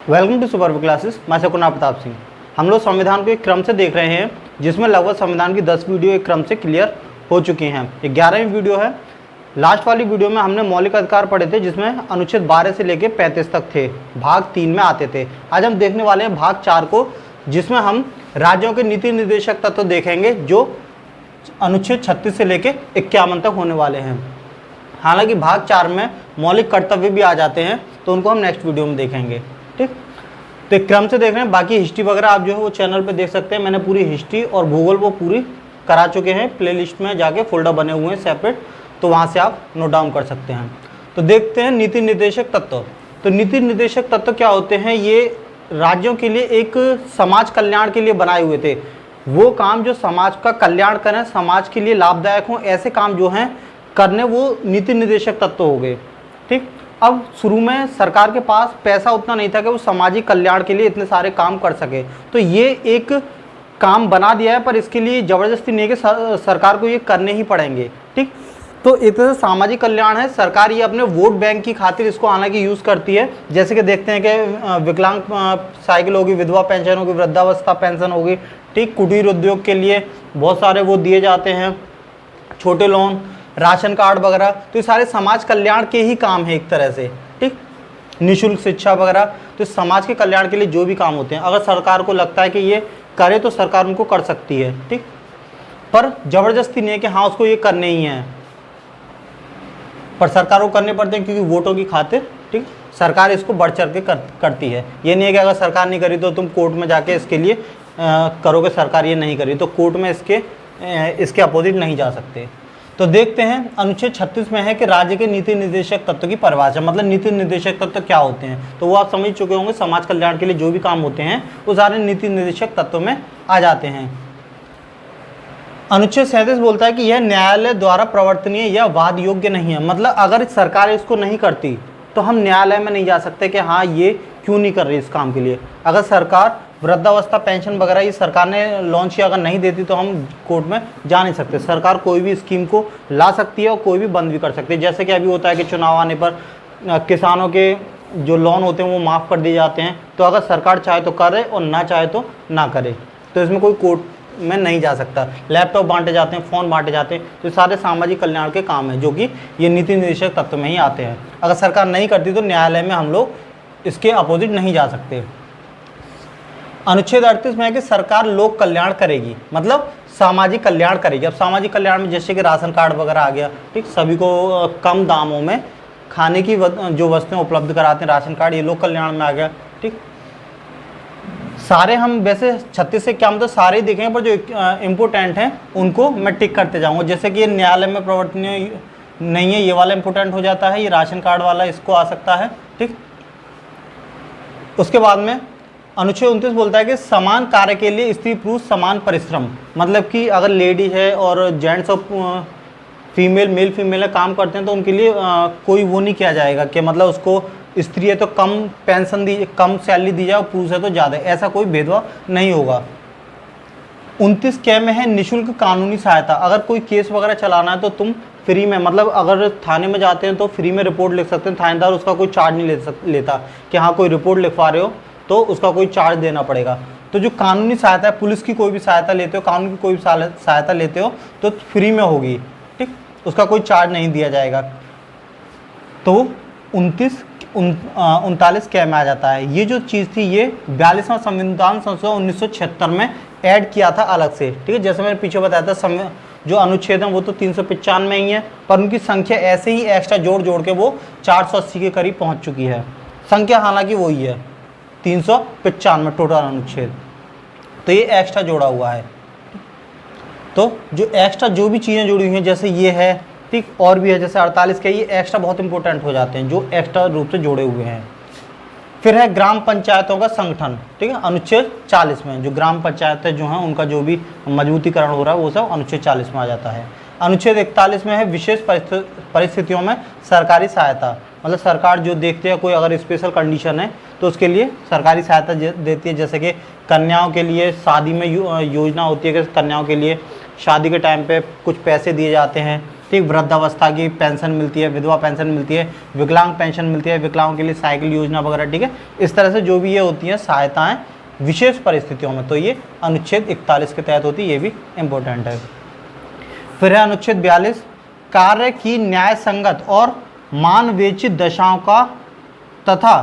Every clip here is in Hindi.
Welcome to super classes. मैं शकुना प्रताप सिंह। हम लोग संविधान को एक क्रम से देख रहे हैं जिसमें लगभग संविधान की 10 वीडियो एक क्रम से क्लियर हो चुकी हैं। ये 11वीं वीडियो है। लास्ट वाली वीडियो में हमने मौलिक अधिकार पढ़े थे जिसमें अनुच्छेद 12 से लेकर 35 तक थे, भाग 3 में आते थे। आज हम देखने वाले हैं भाग 4 को, जिसमें हम राज्यों के नीति निर्देशक तत्व देखेंगे जो अनुच्छेद 36 से लेकर 51 तक होने वाले हैं। हालांकि भाग 4 में मौलिक कर्तव्य भी आ जाते हैं, तो उनको हम नेक्स्ट वीडियो में देखेंगे। ठीक, तो एक क्रम से देख रहे हैं। बाकी हिस्ट्री वगैरह आप जो है वो चैनल पे देख सकते हैं। मैंने पूरी हिस्ट्री और भूगोल वो पूरी करा चुके हैं। प्लेलिस्ट में जाके फोल्डर बने हुए हैं सेपरेट, तो वहाँ से आप नोट डाउन कर सकते हैं। तो देखते हैं नीति निर्देशक तत्व। तो नीति निर्देशक तत्व क्या होते हैं? ये राज्यों के लिए एक समाज कल्याण के लिए बनाए हुए थे। वो काम जो समाज का कल्याण करें, समाज के लिए लाभदायक हों, ऐसे काम जो हैं करने, वो नीति निर्देशक तत्व हो गए। ठीक, अब शुरू में सरकार के पास पैसा उतना नहीं था कि वो सामाजिक कल्याण के लिए इतने सारे काम कर सके, तो ये एक काम बना दिया है, पर इसके लिए ज़बरदस्ती नहीं है कि सरकार को ये करने ही पड़ेंगे। ठीक, तो एक तरह से सामाजिक कल्याण है। सरकार ये अपने वोट बैंक की खातिर इसको हालांकि यूज़ करती है। जैसे कि देखते हैं कि विकलांग साइकिल होगी, विधवा पेंशन होगी, वृद्धावस्था पेंशन होगी। ठीक, कुटीर उद्योग के लिए बहुत सारे वो दिए जाते हैं, छोटे लोन, राशन कार्ड वगैरह। तो ये सारे समाज कल्याण के ही काम है एक तरह से। ठीक, निःशुल्क शिक्षा वगैरह, तो समाज के कल्याण के लिए जो भी काम होते हैं, अगर सरकार को लगता है कि ये करे तो सरकार उनको कर सकती है। ठीक, पर ज़बरदस्ती नहीं है कि हाँ उसको ये करने ही हैं, पर सरकार को करने पड़ते हैं क्योंकि वोटों की खातिर। ठीक, सरकार इसको बढ़ चढ़ के करती है। ये नहीं है कि अगर सरकार नहीं करी तो तुम कोर्ट में जाके इसके लिए करोगे, सरकार ये नहीं करी तो कोर्ट में इसके अपोजिट नहीं जा सकते। तो देखते हैं अनुच्छेद 36 में है कि राज्य के नीति निर्देशक तत्व की परिभाषा, मतलब नीति निर्देशक तत्व क्या होते हैं, तो वो आप समझ चुके होंगे। समाज कल्याण के लिए जो भी काम होते हैं वो सारे नीति निर्देशक तत्व में आ जाते हैं। अनुच्छेद 37 बोलता है कि यह न्यायालय द्वारा प्रवर्तनीय या वाद योग्य नहीं है। मतलब अगर सरकार इसको नहीं करती तो हम न्यायालय में नहीं जा सकते कि हाँ ये क्यों नहीं कर रही इस काम के लिए। अगर सरकार वृद्धावस्था पेंशन वगैरह ये सरकार ने लॉन्च किया, अगर नहीं देती तो हम कोर्ट में जा नहीं सकते। सरकार कोई भी स्कीम को ला सकती है और कोई भी बंद भी कर सकती है। जैसे कि अभी होता है कि चुनाव आने पर किसानों के जो लोन होते हैं वो माफ़ कर दिए जाते हैं। तो अगर सरकार चाहे तो करे और ना चाहे तो ना करे, तो इसमें कोई कोर्ट में नहीं जा सकता। लैपटॉप बांटे जाते हैं, फ़ोन बांटे जाते हैं, तो सारे सामाजिक कल्याण के काम हैं जो कि ये नीति निर्देशक तत्व में ही आते हैं। अगर सरकार नहीं करती तो न्यायालय में हम लोग इसके अपोजिट नहीं जा सकते। अनुच्छेद 38 में है कि सरकार लोक कल्याण करेगी, मतलब सामाजिक कल्याण करेगी। अब सामाजिक कल्याण में जैसे कि राशन कार्ड वगैरह आ गया। ठीक, सभी को कम दामों में खाने की जो वस्तुएं उपलब्ध कराते हैं, राशन कार्ड, ये लोक कल्याण में आ गया। ठीक, सारे हम वैसे 36 से क्या मतलब सारे ही देखेंगे, पर जो इम्पोर्टेंट हैं उनको मैं टिक करते जाऊँगा। जैसे कि ये न्यायालय में प्रवर्तनीय नहीं है, ये वाला इम्पोर्टेंट हो जाता है। ये राशन कार्ड वाला इसको आ सकता है। ठीक, उसके बाद में अनुच्छेद 29 बोलता है कि समान कार्य के लिए स्त्री पुरुष समान परिश्रम। मतलब कि अगर लेडी है और जेंट्स और मेल फीमेल काम करते हैं तो उनके लिए कोई वो नहीं किया जाएगा कि मतलब उसको स्त्री है तो कम पेंशन कम सैलरी दी जाए और पुरुष है तो ज़्यादा, ऐसा कोई भेदभाव नहीं होगा। 29 क्या में है निःशुल्क कानूनी सहायता। अगर कोई केस वगैरह चलाना है तो तुम फ्री में, मतलब अगर थाने में जाते हैं तो फ्री में रिपोर्ट लिख सकते हैं। थानेदार उसका कोई चार्ज नहीं लेता कि हाँ कोई रिपोर्ट लिखवा रहे हो तो उसका कोई चार्ज देना पड़ेगा। तो जो कानूनी सहायता है, पुलिस की कोई भी सहायता लेते हो, कानून की कोई भी सहायता लेते हो तो फ्री में होगी। ठीक, उसका कोई चार्ज नहीं दिया जाएगा। तो 39 क्या में आ जाता है। ये जो चीज़ थी ये 42वां संविधान संशोधन 1976 में ऐड किया था अलग से। ठीक है, जैसे मैंने पीछे बताया था जो अनुच्छेद हैं वो तो 395 में ही है, पर उनकी संख्या ऐसे ही एक्स्ट्रा जोड़ के वो 480 के करीब पहुँच चुकी है। संख्या हालांकि वही है 395 टोटल अनुच्छेद, तो ये एक्स्ट्रा जोड़ा हुआ है। तो जो एक्स्ट्रा जो भी चीज़ें जुड़ी हुई हैं जैसे ये है, ठीक, और भी है जैसे 48 के, ये एक्स्ट्रा बहुत इंपॉर्टेंट हो जाते हैं जो एक्स्ट्रा रूप से जोड़े हुए हैं। फिर है ग्राम पंचायतों का संगठन। ठीक है, अनुच्छेद 40 में जो ग्राम पंचायतें जो हैं उनका जो भी मजबूतीकरण हो रहा है वो सब अनुच्छेद 40 में आ जाता है। अनुच्छेद 41 में है विशेष परिस्थितियों में सरकारी सहायता। मतलब सरकार जो देखते हैं कोई अगर स्पेशल कंडीशन है तो उसके लिए सरकारी सहायता देती है। जैसे कि कन्याओं के लिए शादी में योजना होती है कि कन्याओं के लिए शादी के टाइम पे कुछ पैसे दिए जाते हैं। ठीक। वृद्धावस्था की पेंशन मिलती है, विधवा पेंशन मिलती है, विकलांग पेंशन मिलती है, विकलांगों के लिए साइकिल योजना वगैरह, ठीक है। इस तरह से जो भी ये होती हैं सहायताएं विशेष परिस्थितियों में, तो ये अनुच्छेद 41 के तहत होती है, ये भी इम्पोर्टेंट है। फिर है अनुच्छेद 42, कार्य की न्याय संगत और मानवेचित दशाओं का तथा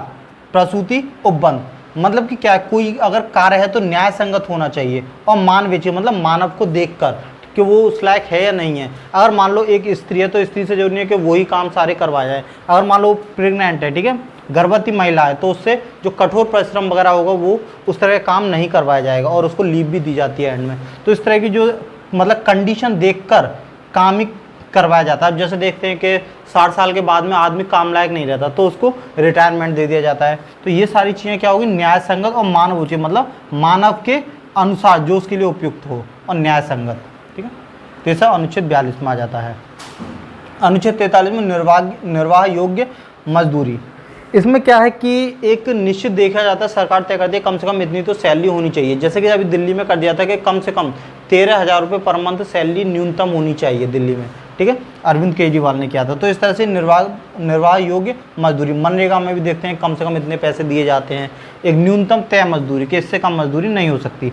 प्रसूति उपबंध। मतलब कि क्या, कोई अगर कार्य है तो न्याय संगत होना चाहिए और मानवेचित मतलब मानव को देखकर कि वो उस लायक है या नहीं है। अगर मान लो एक स्त्री है तो स्त्री से जरूरी है कि वही काम सारे करवाया जाए। अगर मान लो प्रेग्नेंट है, ठीक है, गर्भवती महिला है, तो उससे जो कठोर परिश्रम वगैरह होगा वो उस तरह का काम नहीं करवाया जाएगा और उसको लीव भी दी जाती है एंड में। तो इस तरह की जो मतलब कंडीशन देखकर काम ही करवाया जाता है। अब जैसे देखते हैं कि 60 साल के बाद में आदमी काम लायक नहीं रहता तो उसको रिटायरमेंट दे दिया जाता है। तो ये सारी चीज़ें क्या होगी, न्याय संगत और मानवोचित मतलब मानव के अनुसार जो उसके लिए उपयुक्त हो और न्याय संगत, ठीक है। तो ये सब अनुच्छेद 42 में आ जाता है। अनुच्छेद 43 में निर्वाह योग्य मजदूरी। इसमें क्या है कि एक निश्चित देखा जाता है, सरकार तय करती है कम से कम इतनी तो सैलरी होनी चाहिए। जैसे कि अभी दिल्ली में कर दिया था कि कम से कम 13,000 रुपये पर मंथ सैलरी न्यूनतम होनी चाहिए दिल्ली में, ठीक है। अरविंद केजरीवाल ने किया था। तो इस तरह से निर्वाह योग्य मजदूरी, मनरेगा में भी देखते हैं कम से कम इतने पैसे दिए जाते हैं, एक न्यूनतम तय मजदूरी कि इससे कम मजदूरी नहीं हो सकती।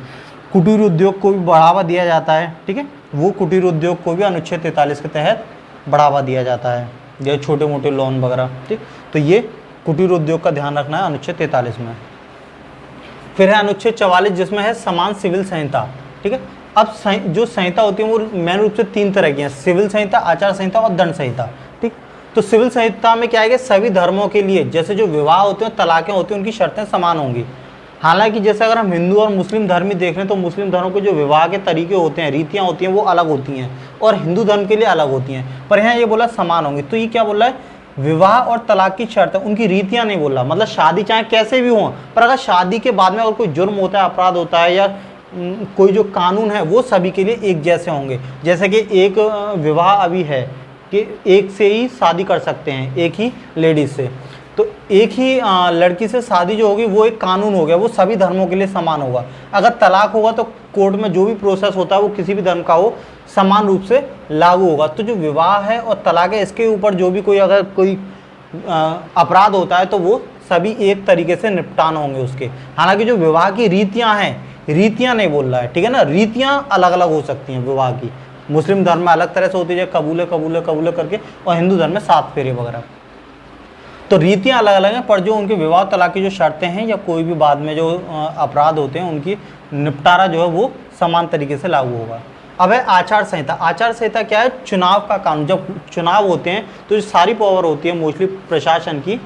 कुटीर उद्योग को भी बढ़ावा दिया जाता है, ठीक है, वो कुटीर उद्योग को भी अनुच्छेद 43 के तहत बढ़ावा दिया जाता है, ये छोटे मोटे लोन वगैरह, ठीक। तो ये कुटीर उद्योग का ध्यान रखना है अनुच्छेद 43 में। फिर है अनुच्छेद 44 जिसमें है समान सिविल संहिता, ठीक है। अब जो संहिता होती है वो मेन रूप से 3 तरह की हैं, सिविल संहिता, आचार संहिता और दंड संहिता, ठीक। तो सिविल संहिता में क्या है कि सभी धर्मों के लिए जैसे जो विवाह होते हैं, तलाकें होती हैं, उनकी शर्तें समान होंगी। हालांकि जैसे अगर हम हिंदू और मुस्लिम धर्म ही देख रहे हैं तो मुस्लिम धर्म के जो विवाह के तरीके होते हैं, रीतियाँ होती हैं, वो अलग होती हैं और हिंदू धर्म के लिए अलग होती हैं। पर यहाँ ये बोला समान होंगी। तो ये क्या बोल रहा है, विवाह और तलाक की शर्त, उनकी रीतियाँ नहीं बोल रहा। मतलब शादी चाहे कैसे भी हो, पर अगर शादी के बाद में अगर कोई जुर्म होता है, अपराध होता है या कोई जो कानून है वो सभी के लिए एक जैसे होंगे। जैसे कि एक विवाह अभी है कि एक से ही शादी कर सकते हैं, एक ही लेडीज से, तो एक ही लड़की से शादी जो होगी वो एक कानून हो गया, वो सभी धर्मों के लिए समान होगा। अगर तलाक होगा तो कोर्ट में जो भी प्रोसेस होता है वो किसी भी धर्म का हो, समान रूप से लागू होगा। तो जो विवाह है और तलाक है, इसके ऊपर जो भी कोई अगर कोई अपराध होता है तो वो सभी एक तरीके से निपटान होंगे उसके। हालांकि जो विवाह की रीतियां हैं, रीतियां नहीं बोल रहा है, ठीक है ना, रीतियां अलग अलग हो सकती हैं विवाह की। मुस्लिम धर्म में अलग तरह से होती है, कबूले कबूले कबूले करके, और हिंदू धर्म में 7 फेरे वगैरह। तो रीतियां अलग अलग हैं, पर जो उनके विवाह तलाक की जो शर्तें हैं या कोई भी बाद में जो अपराध होते हैं उनकी निपटारा जो है वो समान तरीके से लागू होगा। अब है आचार संहिता। आचार संहिता क्या है, चुनाव का कानून। जब चुनाव होते हैं तो जो सारी पावर होती है मोस्टली प्रशासन की,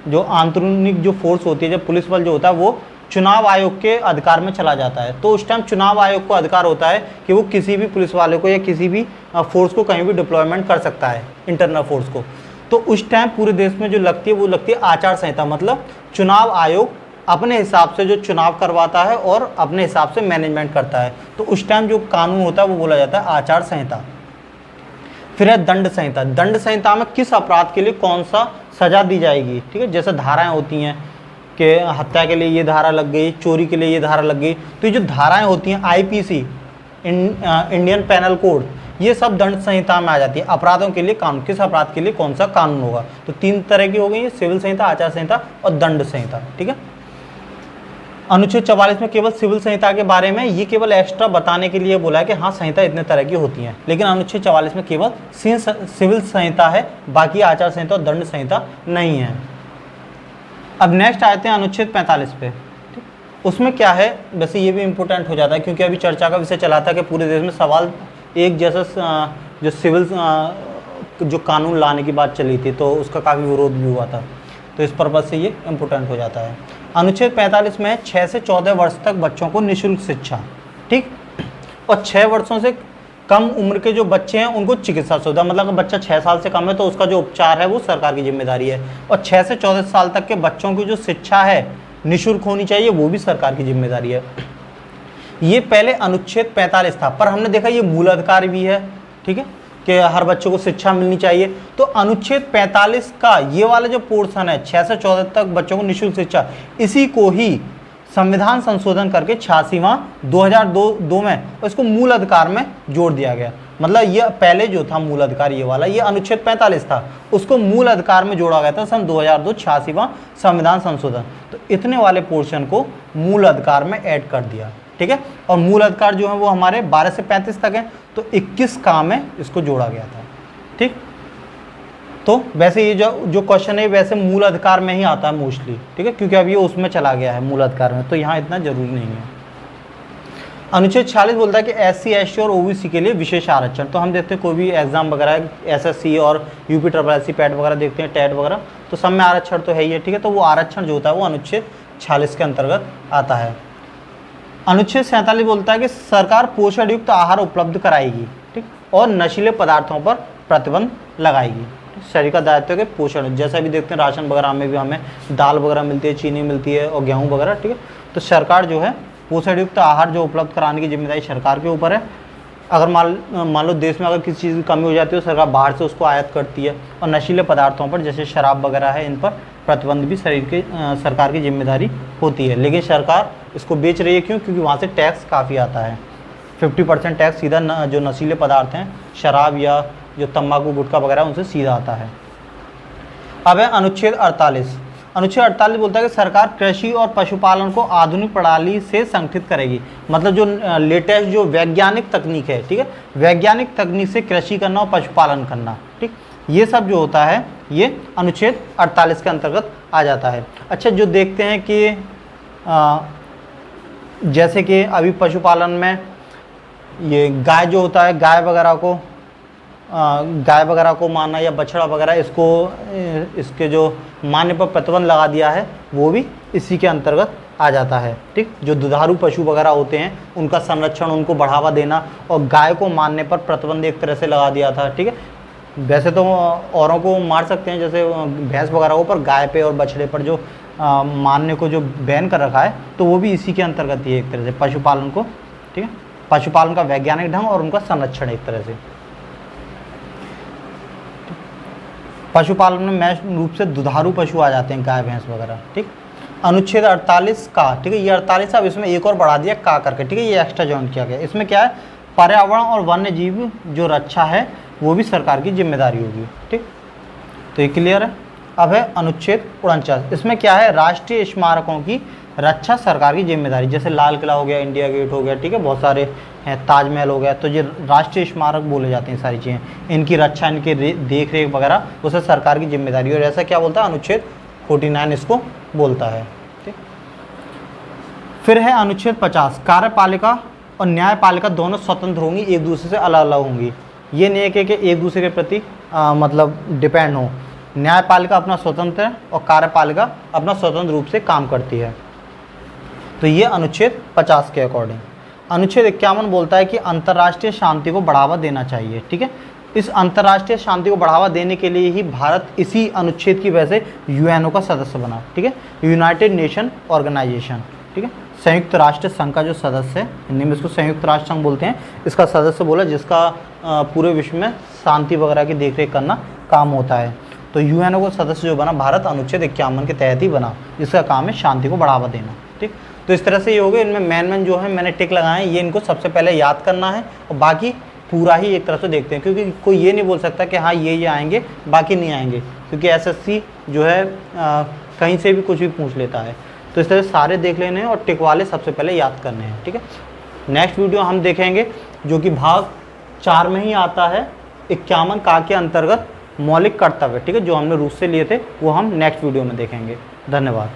जो आंतरिक जो फोर्स होती है, जब पुलिस बल जो होता है वो चुनाव आयोग के अधिकार में चला जाता है। तो उस टाइम चुनाव आयोग को अधिकार होता है कि वो किसी भी पुलिस वाले को या किसी भी फोर्स को कहीं भी डिप्लॉयमेंट कर सकता है, इंटरनल फोर्स को। तो उस टाइम पूरे देश में जो लगती है वो लगती है आचार संहिता। मतलब चुनाव आयोग अपने हिसाब से जो चुनाव करवाता है और अपने हिसाब से मैनेजमेंट करता है। तो उस टाइम जो कानून होता है वो बोला जाता है आचार संहिता। फिर है दंड संहिता। दंड संहिता में किस अपराध के लिए कौन सा सजा दी जाएगी, ठीक है। जैसे धाराएं होती हैं कि हत्या के लिए ये धारा लग गई, चोरी के लिए ये धारा लग गई। तो ये जो धाराएं होती हैं IPC, इंडियन पेनल कोड, ये सब दंड संहिता में आ जाती है। अपराधों के लिए कानून, किस अपराध के लिए कौन सा कानून होगा। तो 3 तरह की हो गई, सिविल संहिता, आचार संहिता और दंड संहिता, ठीक है। अनुच्छेद 44 में केवल सिविल संहिता के बारे में ये केवल एक्स्ट्रा बताने के लिए बोला है कि हाँ संहिता इतने तरह की होती हैं, लेकिन अनुच्छेद 44 में केवल सिविल संहिता है, बाकी आचार संहिता और दंड संहिता नहीं है। अब नेक्स्ट आते हैं अनुच्छेद 45 पे। उसमें क्या है, वैसे ये भी इम्पोर्टेंट हो जाता है क्योंकि अभी चर्चा का विषय चला था कि पूरे देश में सवाल एक जैसा जो सिविल जो कानून लाने की बात चली थी तो उसका काफ़ी विरोध भी हुआ था। तो इस पर्पज़ से ये इम्पोर्टेंट हो जाता है। अनुच्छेद 45 में 6 से 14 वर्ष तक बच्चों को निःशुल्क शिक्षा, ठीक, और 6 वर्षों से कम उम्र के जो बच्चे हैं उनको चिकित्सा सुविधा। मतलब अगर बच्चा 6 साल से कम है तो उसका जो उपचार है वो सरकार की जिम्मेदारी है। और 6 से 14 साल तक के बच्चों की जो शिक्षा है निःशुल्क होनी चाहिए, वो भी सरकार की जिम्मेदारी है। ये पहले अनुच्छेद 45 था, पर हमने देखा ये मूल अधिकार भी है, ठीक है, कि हर बच्चे को शिक्षा मिलनी चाहिए। तो अनुच्छेद 45 का ये वाला जो पोर्शन है 6 से 14 तक बच्चों को निःशुल्क शिक्षा, इसी को ही संविधान संशोधन करके 86वां 2002 में उसको मूल अधिकार में जोड़ दिया गया। मतलब ये पहले जो था मूल अधिकार ये वाला, ये अनुच्छेद 45 था, उसको मूल अधिकार में जोड़ा गया था सन 2002 86वां संविधान संशोधन। तो इतने वाले पोर्शन को मूल अधिकार में ऐड कर दिया, ठीक है। और मूल अधिकार जो है वो हमारे 12 से 35 तक है, तो 21 काम में इसको जोड़ा गया था, ठीक। तो वैसे ये जो क्वेश्चन है वैसे मूल अधिकार में ही आता है मोस्टली, ठीक है, क्योंकि अब ये उसमें चला गया है मूल अधिकार में, तो यहाँ इतना जरूरी नहीं है। अनुच्छेद 46 बोलता है कि SC ST और OBC के लिए विशेष आरक्षण। तो हम देखते हैं कोई भी एग्जाम वगैरह SSC और UPSSC पैट वगैरह देखते हैं, टेट वगैरह, तो सब में आरक्षण तो है ही है, ठीक है। तो वो आरक्षण जो होता है वो अनुच्छेद 46 के अंतर्गत आता है। अनुच्छेद 47 बोलता है कि सरकार पोषण युक्त आहार उपलब्ध कराएगी, ठीक, और नशीले पदार्थों पर प्रतिबंध लगाएगी। शरीर का दायित्व है कि पोषण, जैसा भी देखते हैं राशन वगैरह में भी हमें दाल वगैरह मिलती है, चीनी मिलती है और गेहूँ वगैरह, ठीक है। तो सरकार जो है पोषण युक्त आहार जो उपलब्ध कराने की जिम्मेदारी सरकार के ऊपर है। अगर मान लो देश में अगर किसी चीज़ की कमी हो जाती है तो सरकार बाहर से उसको आयात करती है। और नशीले पदार्थों पर जैसे शराब वगैरह है, इन पर प्रतिबंध भी सरकार की जिम्मेदारी होती है। लेकिन सरकार इसको बेच रही है, क्यों? क्योंकि वहाँ से टैक्स काफ़ी आता है। 50% टैक्स सीधा जो नशीले पदार्थ हैं, शराब या जो तंबाकू गुटखा वगैरह, उनसे सीधा आता है। अब है अनुच्छेद 48। अनुच्छेद 48 बोलता है कि सरकार कृषि और पशुपालन को आधुनिक प्रणाली से संगठित करेगी। मतलब जो लेटेस्ट जो वैज्ञानिक तकनीक है, ठीक है, वैज्ञानिक तकनीक से कृषि करना और पशुपालन करना, ठीक, ये सब जो होता है ये अनुच्छेद 48 के अंतर्गत आ जाता है। अच्छा, जो देखते हैं कि जैसे कि अभी पशुपालन में ये गाय जो होता है, गाय वगैरह को मारना या बछड़ा वगैरह, इसके जो मारने पर प्रतिबंध लगा दिया है, वो भी इसी के अंतर्गत आ जाता है, ठीक। जो दुधारू पशु वगैरह होते हैं उनका संरक्षण, उनको बढ़ावा देना, और गाय को मारने पर प्रतिबंध एक तरह से लगा दिया था, ठीक है। वैसे तो औरों को मार सकते हैं, जैसे भैंस वगैरह को, पर गाय पे और बछड़े पर जो मारने को जो बैन कर रखा है, तो वो भी इसी के अंतर्गत ही है एक तरह से, पशुपालन को, ठीक है, पशुपालन का वैज्ञानिक ढंग और उनका संरक्षण एक तरह से। पशुपालन में मैन रूप से दुधारू पशु आ जाते हैं, गाय भैंस वगैरह, ठीक। अनुच्छेद 48 का, ठीक है, ये 48 अब इसमें एक और बढ़ा दिया का करके, ठीक है, ये एक्स्ट्रा जॉइन किया गया। इसमें क्या है, पर्यावरण और वन्य जीव जो रक्षा है वो भी सरकार की जिम्मेदारी होगी, ठीक। तो ये क्लियर है। अब है अनुच्छेद 49। इसमें क्या है, राष्ट्रीय स्मारकों की रक्षा सरकार की जिम्मेदारी। जैसे लाल किला हो गया, इंडिया गेट हो गया, ठीक है, बहुत सारे हैं, ताजमहल हो गया, तो ये राष्ट्रीय स्मारक बोले जाते हैं सारी चीज़ें, इनकी रक्षा, इनकी देख रेख वगैरह उसे सरकार की जिम्मेदारी। और ऐसा क्या बोलता है, अनुच्छेद 49 इसको बोलता है, ठीक। फिर है अनुच्छेद 50। कार्यपालिका और न्यायपालिका दोनों स्वतंत्र होंगी, एक दूसरे से अलग अलग होंगी। ये नहीं है कि एक दूसरे के प्रति मतलब डिपेंड हो। न्यायपालिका अपना स्वतंत्र है और कार्यपालिका अपना स्वतंत्र रूप से काम करती है। तो ये अनुच्छेद 50 के अकॉर्डिंग। अनुच्छेद 51 बोलता है कि अंतर्राष्ट्रीय शांति को बढ़ावा देना चाहिए, ठीक है। इस अंतर्राष्ट्रीय शांति को बढ़ावा देने के लिए ही भारत इसी अनुच्छेद की वजह से यूएनओ का सदस्य बना, ठीक है, यूनाइटेड नेशन ऑर्गेनाइजेशन, ठीक है, संयुक्त राष्ट्र संघ का जो सदस्य है, हिंदी में इसको संयुक्त राष्ट्र संघ बोलते हैं, इसका सदस्य बोला, जिसका पूरे विश्व में शांति वगैरह की देखरेख करना काम होता है। तो यूएनओ का सदस्य जो बना भारत, अनुच्छेद 51 के तहत ही बना, जिसका काम है शांति को बढ़ावा देना, ठीक। तो इस तरह से ये हो गया। इनमें मैन जो है मैंने टिक लगाए हैं, ये इनको सबसे पहले याद करना है, और बाकी पूरा ही एक तरह से देखते हैं, क्योंकि कोई ये नहीं बोल सकता कि हाँ ये आएंगे बाकी नहीं आएंगे, क्योंकि एसएससी जो है कहीं से भी कुछ भी पूछ लेता है। तो इस तरह से सारे देख लेने हैं और टिक वाले सबसे पहले याद करने हैं, ठीक है। नेक्स्ट वीडियो हम देखेंगे जो कि भाग 4 में ही आता है, 51 का के अंतर्गत मौलिक कर्तव्य, ठीक है, जो हमने रूस से लिए थे, वो हम नेक्स्ट वीडियो में देखेंगे। धन्यवाद।